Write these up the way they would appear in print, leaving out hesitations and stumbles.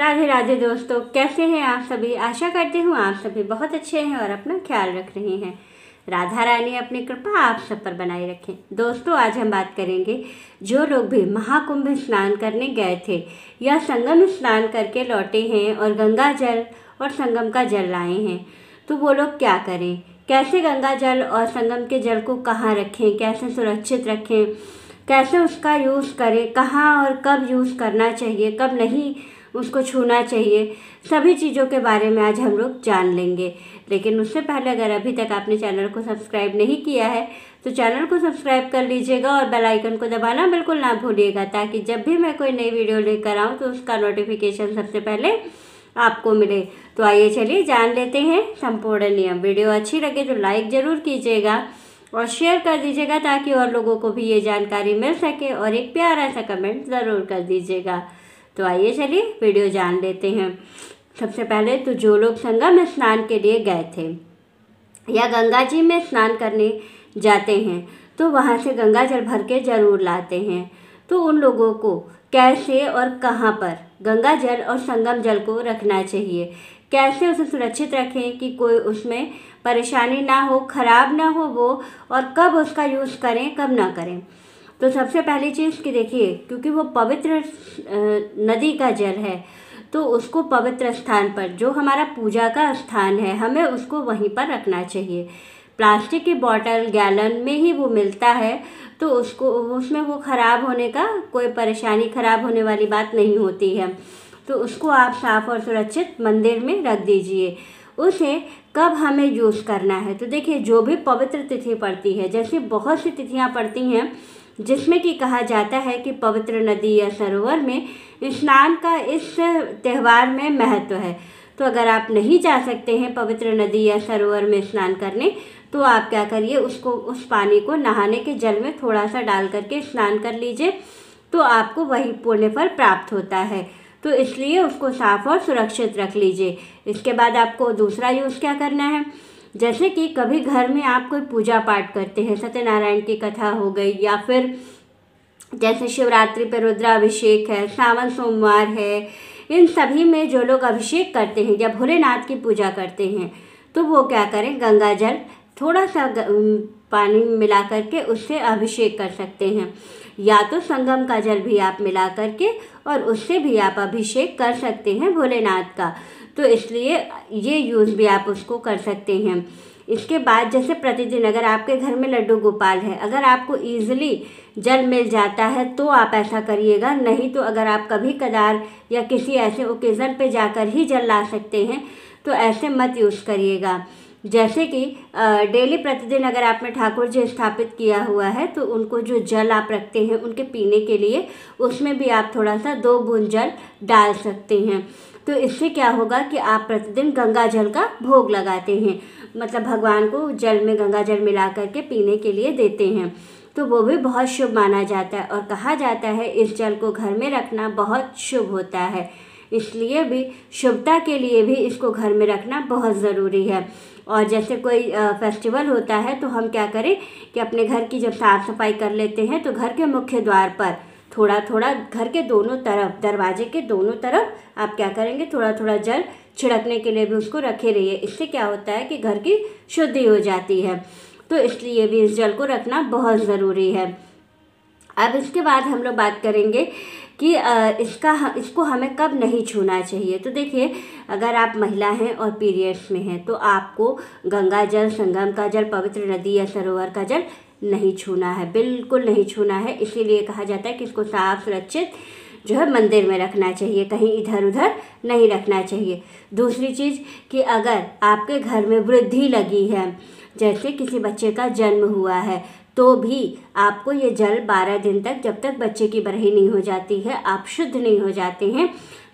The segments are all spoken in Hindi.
राधे राधे दोस्तों, कैसे हैं आप सभी। आशा करती हूँ आप सभी बहुत अच्छे हैं और अपना ख्याल रख रहे हैं। राधा रानी अपनी कृपा आप सब पर बनाए रखें। दोस्तों, आज हम बात करेंगे जो लोग भी महाकुंभ स्नान करने गए थे या संगम स्नान करके लौटे हैं और गंगा जल और संगम का जल लाए हैं, तो वो लोग क्या करें, कैसे गंगा जल और संगम के जल को कहाँ रखें, कैसे सुरक्षित रखें, कैसे उसका यूज़ करें, कहाँ और कब यूज़ करना चाहिए, कब नहीं उसको छूना चाहिए, सभी चीज़ों के बारे में आज हम लोग जान लेंगे। लेकिन उससे पहले अगर अभी तक आपने चैनल को सब्सक्राइब नहीं किया है तो चैनल को सब्सक्राइब कर लीजिएगा और बेल आइकन को दबाना बिल्कुल ना भूलिएगा, ताकि जब भी मैं कोई नई वीडियो लेकर आऊँ तो उसका नोटिफिकेशन सबसे पहले आपको मिले। तो आइए चलिए जान लेते हैं संपूर्ण नियम। वीडियो अच्छी लगे तो लाइक ज़रूर कीजिएगा और शेयर कर दीजिएगा ताकि और लोगों को भी ये जानकारी मिल सके, और एक प्यारा सा कमेंट ज़रूर कर दीजिएगा। तो आइए चलिए वीडियो जान लेते हैं। सबसे पहले तो जो लोग संगम स्नान के लिए गए थे या गंगा जी में स्नान करने जाते हैं तो वहाँ से गंगा जल भर के ज़रूर लाते हैं, तो उन लोगों को कैसे और कहाँ पर गंगा जल और संगम जल को रखना चाहिए, कैसे उसे सुरक्षित रखें कि कोई उसमें परेशानी ना हो, ख़राब ना हो वो, और कब उसका यूज़ करें कब ना करें। तो सबसे पहली चीज़ कि देखिए, क्योंकि वो पवित्र नदी का जल है तो उसको पवित्र स्थान पर, जो हमारा पूजा का स्थान है, हमें उसको वहीं पर रखना चाहिए। प्लास्टिक की बॉटल गैलन में ही वो मिलता है तो उसको उसमें वो ख़राब होने का कोई परेशानी, ख़राब होने वाली बात नहीं होती है। तो उसको आप साफ़ और सुरक्षित मंदिर में रख दीजिए। उसे कब हमें यूज़ करना है, तो देखिए जो भी पवित्र तिथि पड़ती है, जैसे बहुत सी तिथियाँ पड़ती हैं जिसमें कि कहा जाता है कि पवित्र नदी या सरोवर में स्नान का इस त्यौहार में महत्व है। तो अगर आप नहीं जा सकते हैं पवित्र नदी या सरोवर में स्नान करने, तो आप क्या करिए, उसको उस पानी को नहाने के जल में थोड़ा सा डाल करके स्नान कर लीजिए, तो आपको वही पुण्य फल प्राप्त होता है। तो इसलिए उसको साफ़ और सुरक्षित रख लीजिए। इसके बाद आपको दूसरा यूज़ क्या करना है, जैसे कि कभी घर में आप कोई पूजा पाठ करते हैं, सत्यनारायण की कथा हो गई, या फिर जैसे शिवरात्रि पर रुद्राभिषेक है, सावन सोमवार है, इन सभी में जो लोग अभिषेक करते हैं या भोलेनाथ की पूजा करते हैं, तो वो क्या करें, गंगा जल थोड़ा सा पानी मिला करके उससे अभिषेक कर सकते हैं, या तो संगम का जल भी आप मिला करके और उससे भी आप अभिषेक कर सकते हैं भोलेनाथ का। तो इसलिए ये यूज़ भी आप उसको कर सकते हैं। इसके बाद जैसे प्रतिदिन अगर आपके घर में लड्डू गोपाल है, अगर आपको ईज़िली जल मिल जाता है तो आप ऐसा करिएगा, नहीं तो अगर आप कभी कदार या किसी ऐसे ओकेज़न पे जाकर ही जल ला सकते हैं तो ऐसे मत यूज़ करिएगा। जैसे कि डेली प्रतिदिन अगर आपने ठाकुर जी स्थापित किया हुआ है तो उनको जो जल आप रखते हैं उनके पीने के लिए, उसमें भी आप थोड़ा सा 2 बूंद जल डाल सकते हैं। तो इससे क्या होगा कि आप प्रतिदिन गंगा जल का भोग लगाते हैं, मतलब भगवान को जल में गंगा जल मिला करके पीने के लिए देते हैं, तो वो भी बहुत शुभ माना जाता है। और कहा जाता है इस जल को घर में रखना बहुत शुभ होता है, इसलिए भी शुभता के लिए भी इसको घर में रखना बहुत ज़रूरी है। और जैसे कोई फेस्टिवल होता है तो हम क्या करें कि अपने घर की जब साफ़ सफाई कर लेते हैं तो घर के मुख्य द्वार पर थोड़ा थोड़ा, घर के दोनों तरफ, दरवाजे के दोनों तरफ आप क्या करेंगे, थोड़ा थोड़ा जल छिड़कने के लिए भी उसको रखे रहिए। इससे क्या होता है कि घर की शुद्धि हो जाती है, तो इसलिए भी इस जल को रखना बहुत ज़रूरी है। अब इसके बाद हम लोग बात करेंगे कि इसको हमें कब नहीं छूना चाहिए। तो देखिए, अगर आप महिला हैं और पीरियड्स में हैं तो आपको गंगा जल, संगम का जल, पवित्र नदी या सरोवर का जल नहीं छूना है, बिल्कुल नहीं छूना है। इसीलिए कहा जाता है कि इसको साफ सुरक्षित जो है मंदिर में रखना चाहिए, कहीं इधर उधर नहीं रखना चाहिए। दूसरी चीज़ कि अगर आपके घर में वृद्धि लगी है, जैसे किसी बच्चे का जन्म हुआ है, तो भी आपको ये जल 12 दिन तक, जब तक बच्चे की बरही नहीं हो जाती है, आप शुद्ध नहीं हो जाते हैं,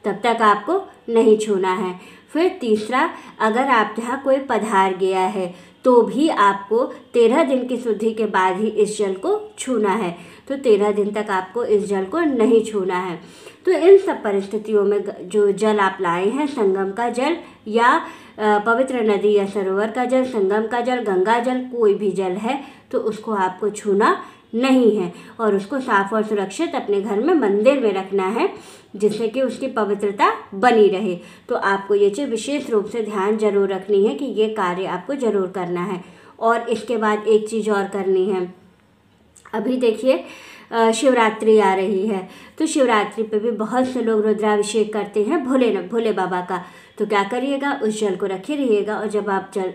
तब तक आपको नहीं छूना है। फिर तीसरा, अगर आप जहाँ कोई पधार गया है तो भी आपको 13 दिन की शुद्धि के बाद ही इस जल को छूना है, तो 13 दिन तक आपको इस जल को नहीं छूना है। तो इन सब परिस्थितियों में जो जल आप लाए हैं, संगम का जल या पवित्र नदी या सरोवर का जल, संगम का जल, गंगा जल, कोई भी जल है, तो उसको आपको छूना नहीं है और उसको साफ और सुरक्षित अपने घर में मंदिर में रखना है, जिससे कि उसकी पवित्रता बनी रहे। तो आपको ये चीज़ विशेष रूप से ध्यान जरूर रखनी है कि ये कार्य आपको ज़रूर करना है। और इसके बाद एक चीज़ और करनी है, अभी देखिए शिवरात्रि आ रही है, तो शिवरात्रि पे भी बहुत से लोग रुद्राभिषेक करते हैं भोले बाबा का। तो क्या करिएगा, उस जल को रखे रहिएगा, और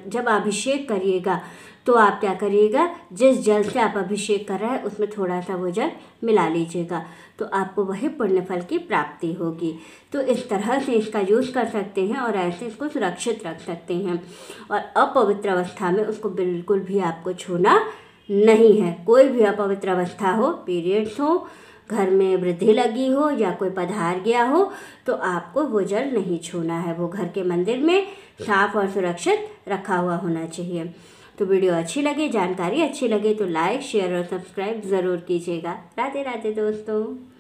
जब अभिषेक करिएगा तो आप क्या करिएगा, जिस जल से आप अभिषेक कर रहे हैं उसमें थोड़ा सा वो जल मिला लीजिएगा, तो आपको वही पुण्य फल की प्राप्ति होगी। तो इस तरह से इसका यूज़ कर सकते हैं और ऐसे इसको सुरक्षित रख सकते हैं। और अपवित्र अवस्था में उसको बिल्कुल भी आपको छूना नहीं है। कोई भी अपवित्र अवस्था हो, पीरियड्स हो, घर में वृद्धि लगी हो या कोई पधार गया हो, तो आपको वो जल नहीं छूना है। वो घर के मंदिर में साफ और सुरक्षित रखा हुआ होना चाहिए। तो वीडियो अच्छी लगे, जानकारी अच्छी लगे तो लाइक, शेयर और सब्सक्राइब ज़रूर कीजिएगा। राधे राधे दोस्तों।